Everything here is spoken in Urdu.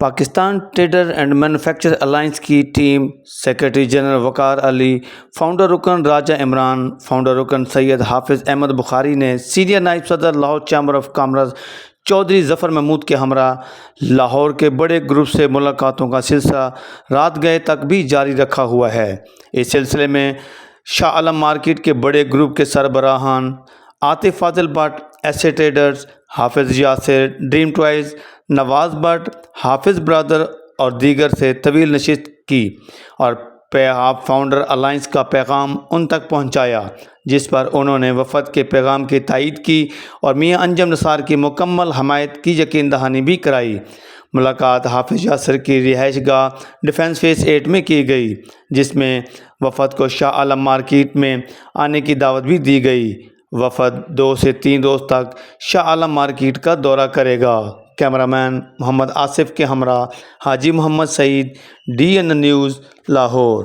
Pakistan trader and manufacture alliance کی ٹیم سیکرٹری جنرل وقار علی، فاؤنڈر رکن راجہ عمران، فاؤنڈر رکن سید حافظ احمد بخاری نے سینئر نائب صدر Lahore chamber of commerce Chaudhry Zafar Mahmood کے ہمراہ لاہور کے بڑے گروپ سے ملاقاتوں کا سلسلہ رات گئے تک بھی جاری رکھا ہوا ہے۔ اس سلسلے میں شاہ عالم مارکیٹ کے بڑے گروپ کے سربراہان عاطف فاضل بٹ، ایسے ٹریڈرز، حافظ Yasir, dream toys, Nawaz but, حافظ برادر اور دیگر سے طویل نشست کی اور آپ فاؤنڈر الائنس کا پیغام ان تک پہنچایا، جس پر انہوں نے وفد کے پیغام کی تائید کی اور میاں انجم نثار کی مکمل حمایت کی یقین دہانی بھی کرائی۔ ملاقات حافظ یاسر کی رہائش گاہ ڈیفنس فیس 8 میں کی گئی، جس میں وفد کو شاہ عالم مارکیٹ میں آنے کی دعوت بھی دی گئی۔ وفد 2 سے 3 روز تک شاہ عالم مارکیٹ کا دورہ کرے گا۔ کیمرامین محمد آصف کے ہمراہ حاجی محمد سعید، DN نیوز، لاہور۔